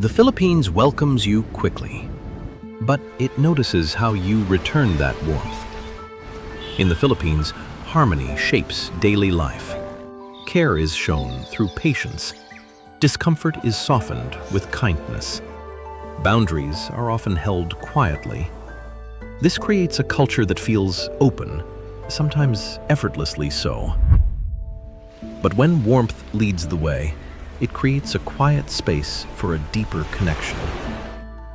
The Philippines welcomes you quickly, but it notices how you return that warmth. In the Philippines, harmony shapes daily life. Care is shown through patience. Discomfort is softened with kindness. Boundaries are often held quietly. This creates a culture that feels open, sometimes effortlessly so. But when warmth leads the way, it creates a quiet space for a deeper connection.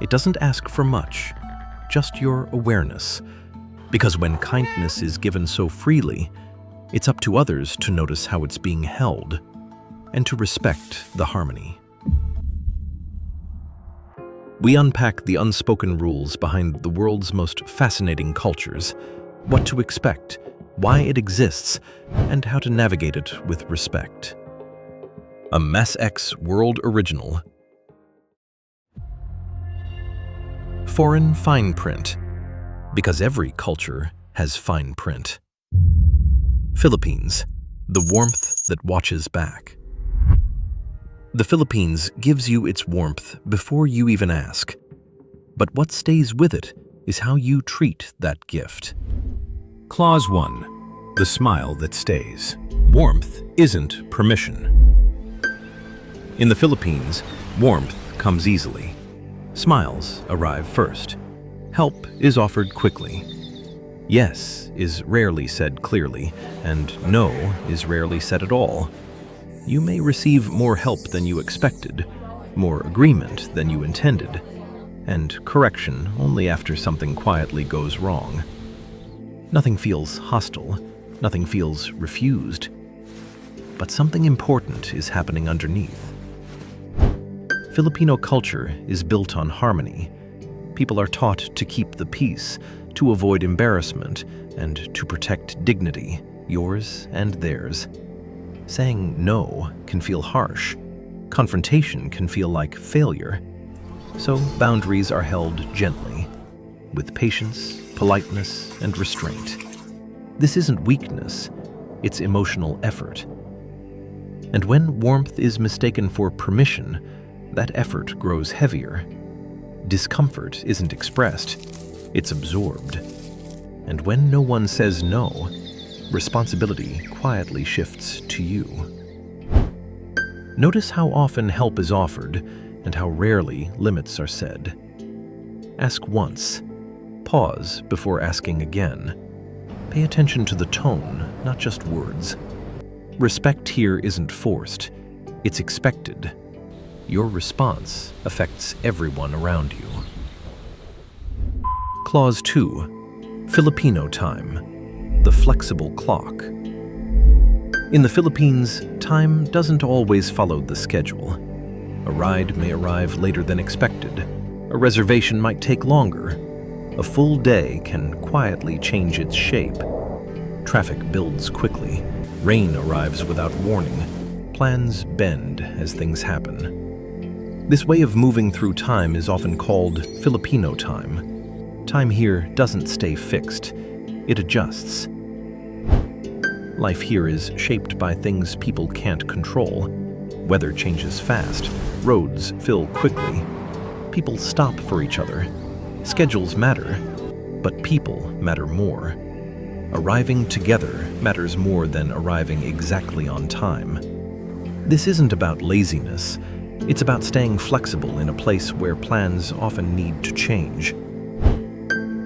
It doesn't ask for much, just your awareness. Because when kindness is given so freely, it's up to others to notice how it's being held and to respect the harmony. We unpack the unspoken rules behind the world's most fascinating cultures, what to expect, why it exists, and how to navigate it with respect. A MASX World Original. Foreign fine print, because every culture has fine print. Philippines, the warmth that watches back. The Philippines gives you its warmth before you even ask. But what stays with it is how you treat that gift. Clause 1. The smile that stays. Warmth isn't permission. In the Philippines, warmth comes easily. Smiles arrive first. Help is offered quickly. Yes is rarely said clearly, and no is rarely said at all. You may receive more help than you expected, more agreement than you intended, and correction only after something quietly goes wrong. Nothing feels hostile, nothing feels refused, but something important is happening underneath. Filipino culture is built on harmony. People are taught to keep the peace, to avoid embarrassment, and to protect dignity, yours and theirs. Saying no can feel harsh. Confrontation can feel like failure. So boundaries are held gently, with patience, politeness, and restraint. This isn't weakness, it's emotional effort. And when warmth is mistaken for permission, that effort grows heavier. Discomfort isn't expressed, it's absorbed. And when no one says no, responsibility quietly shifts to you. Notice how often help is offered and how rarely limits are said. Ask once. Pause before asking again. Pay attention to the tone, not just words. Respect here isn't forced, it's expected. Your response affects everyone around you. Clause 2. Filipino Time. The flexible clock. In the Philippines, time doesn't always follow the schedule. A ride may arrive later than expected. A reservation might take longer. A full day can quietly change its shape. Traffic builds quickly. Rain arrives without warning. Plans bend as things happen. This way of moving through time is often called Filipino time. Time here doesn't stay fixed. It adjusts. Life here is shaped by things people can't control. Weather changes fast. Roads fill quickly. People stop for each other. Schedules matter, but people matter more. Arriving together matters more than arriving exactly on time. This isn't about laziness. It's about staying flexible in a place where plans often need to change.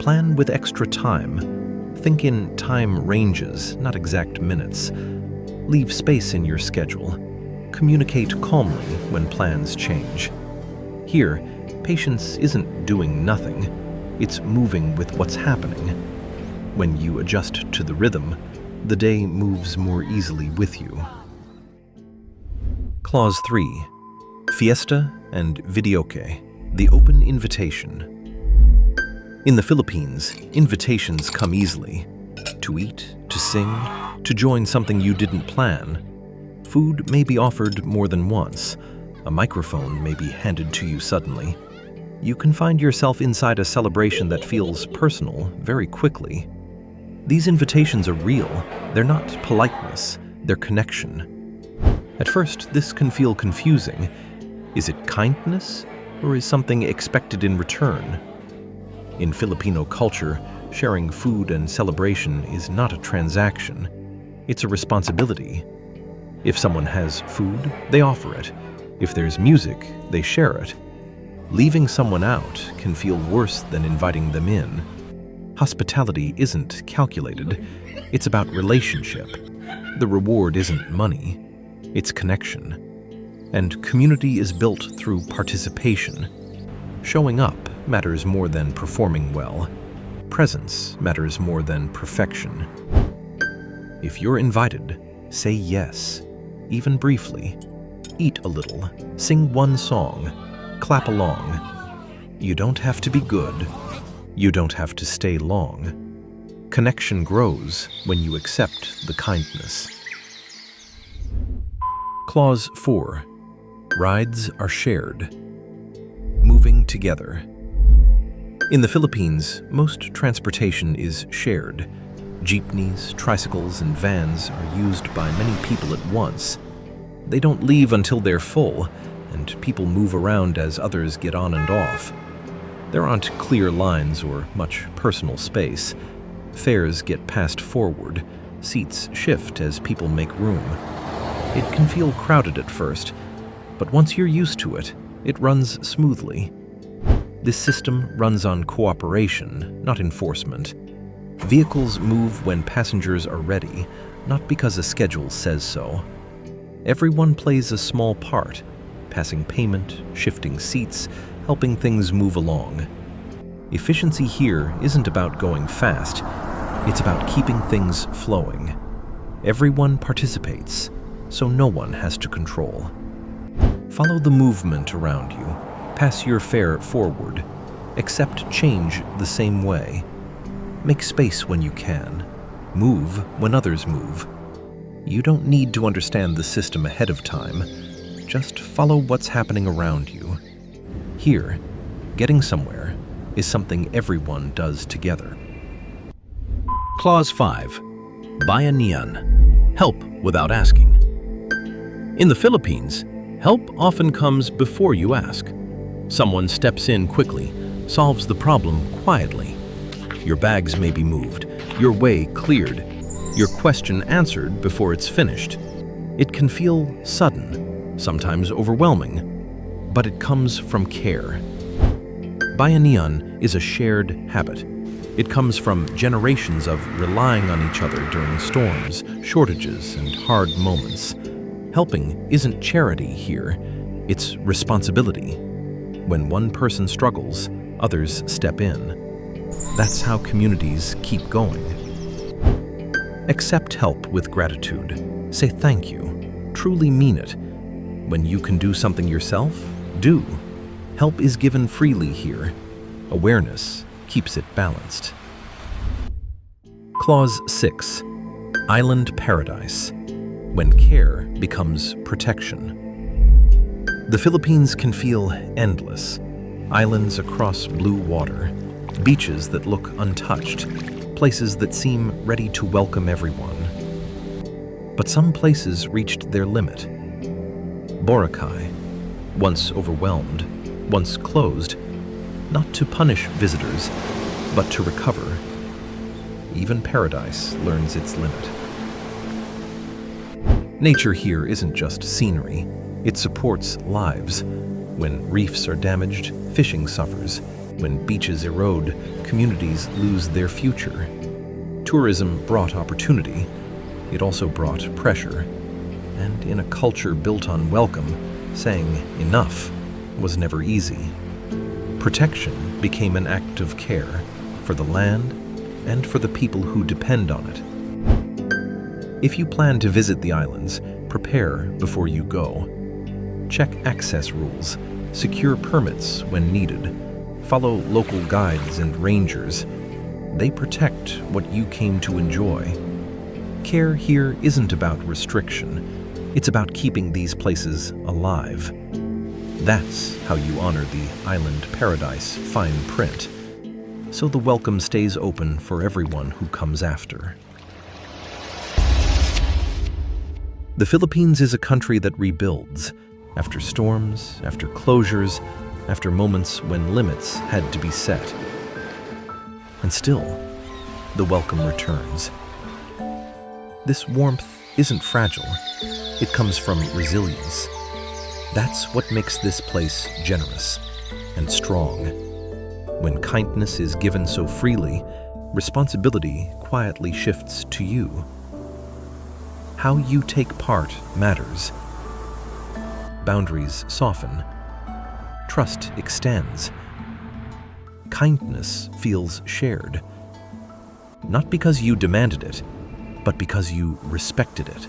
Plan with extra time. Think in time ranges, not exact minutes. Leave space in your schedule. Communicate calmly when plans change. Here, patience isn't doing nothing. It's moving with what's happening. When you adjust to the rhythm, the day moves more easily with you. Clause 3. Fiesta and Videoke, the open invitation. In the Philippines, invitations come easily. To eat, to sing, to join something you didn't plan. Food may be offered more than once. A microphone may be handed to you suddenly. You can find yourself inside a celebration that feels personal very quickly. These invitations are real. They're not politeness, they're connection. At first, this can feel confusing. Is it kindness or is something expected in return? In Filipino culture, sharing food and celebration is not a transaction. It's a responsibility. If someone has food, they offer it. If there's music, they share it. Leaving someone out can feel worse than inviting them in. Hospitality isn't calculated. It's about relationship. The reward isn't money. It's connection. And community is built through participation. Showing up matters more than performing well. Presence matters more than perfection. If you're invited, say yes, even briefly. Eat a little, sing one song, clap along. You don't have to be good. You don't have to stay long. Connection grows when you accept the kindness. Clause 4. Rides are shared. Moving together. In the Philippines, most transportation is shared. Jeepneys, tricycles, and vans are used by many people at once. They don't leave until they're full, and people move around as others get on and off. There aren't clear lines or much personal space. Fares get passed forward. Seats shift as people make room. It can feel crowded at first, but once you're used to it, it runs smoothly. This system runs on cooperation, not enforcement. Vehicles move when passengers are ready, not because a schedule says so. Everyone plays a small part, passing payment, shifting seats, helping things move along. Efficiency here isn't about going fast, it's about keeping things flowing. Everyone participates, so no one has to control. Follow the movement around you. Pass your fare forward. Accept change the same way. Make space when you can. Move when others move. You don't need to understand the system ahead of time. Just follow what's happening around you. Here, getting somewhere is something everyone does together. Clause 5. Bayanihan. Help without asking. In the Philippines, help often comes before you ask. Someone steps in quickly, solves the problem quietly. Your bags may be moved, your way cleared, your question answered before it's finished. It can feel sudden, sometimes overwhelming, but it comes from care. Bayanihan is a shared habit. It comes from generations of relying on each other during storms, shortages, and hard moments. Helping isn't charity here, it's responsibility. When one person struggles, others step in. That's how communities keep going. Accept help with gratitude. Say thank you. Truly mean it. When you can do something yourself, do. Help is given freely here. Awareness keeps it balanced. Clause 6. Island paradise. When care becomes protection. The Philippines can feel endless. Islands across blue water, beaches that look untouched, places that seem ready to welcome everyone. But some places reached their limit. Boracay, once overwhelmed, once closed, not to punish visitors, but to recover. Even paradise learns its limit. Nature here isn't just scenery. It supports lives. When reefs are damaged, fishing suffers. When beaches erode, communities lose their future. Tourism brought opportunity. It also brought pressure. And in a culture built on welcome, saying enough was never easy. Protection became an act of care for the land and for the people who depend on it. If you plan to visit the islands, prepare before you go. Check access rules, secure permits when needed, follow local guides and rangers. They protect what you came to enjoy. Care here isn't about restriction, it's about keeping these places alive. That's how you honor the island paradise fine print, so the welcome stays open for everyone who comes after. The Philippines is a country that rebuilds. After storms, after closures, after moments when limits had to be set. And still, the welcome returns. This warmth isn't fragile. It comes from resilience. That's what makes this place generous and strong. When kindness is given so freely, responsibility quietly shifts to you. How you take part matters. Boundaries soften. Trust extends. Kindness feels shared. Not because you demanded it, but because you respected it.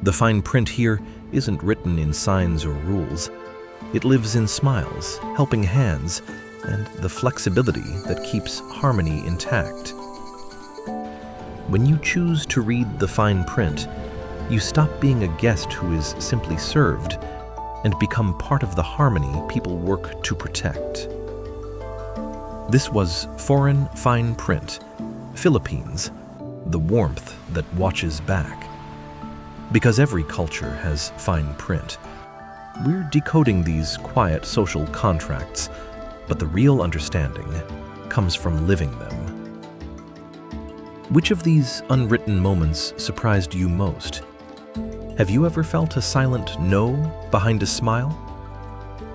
The fine print here isn't written in signs or rules. It lives in smiles, helping hands, and the flexibility that keeps harmony intact. When you choose to read the fine print, you stop being a guest who is simply served and become part of the harmony people work to protect. This was Foreign Fine Print, Philippines, the warmth that watches back. Because every culture has fine print, we're decoding these quiet social contracts, but the real understanding comes from living them. Which of these unwritten moments surprised you most? Have you ever felt a silent no behind a smile?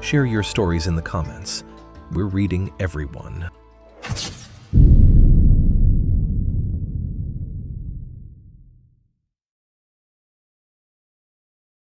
Share your stories in the comments. We're reading every one.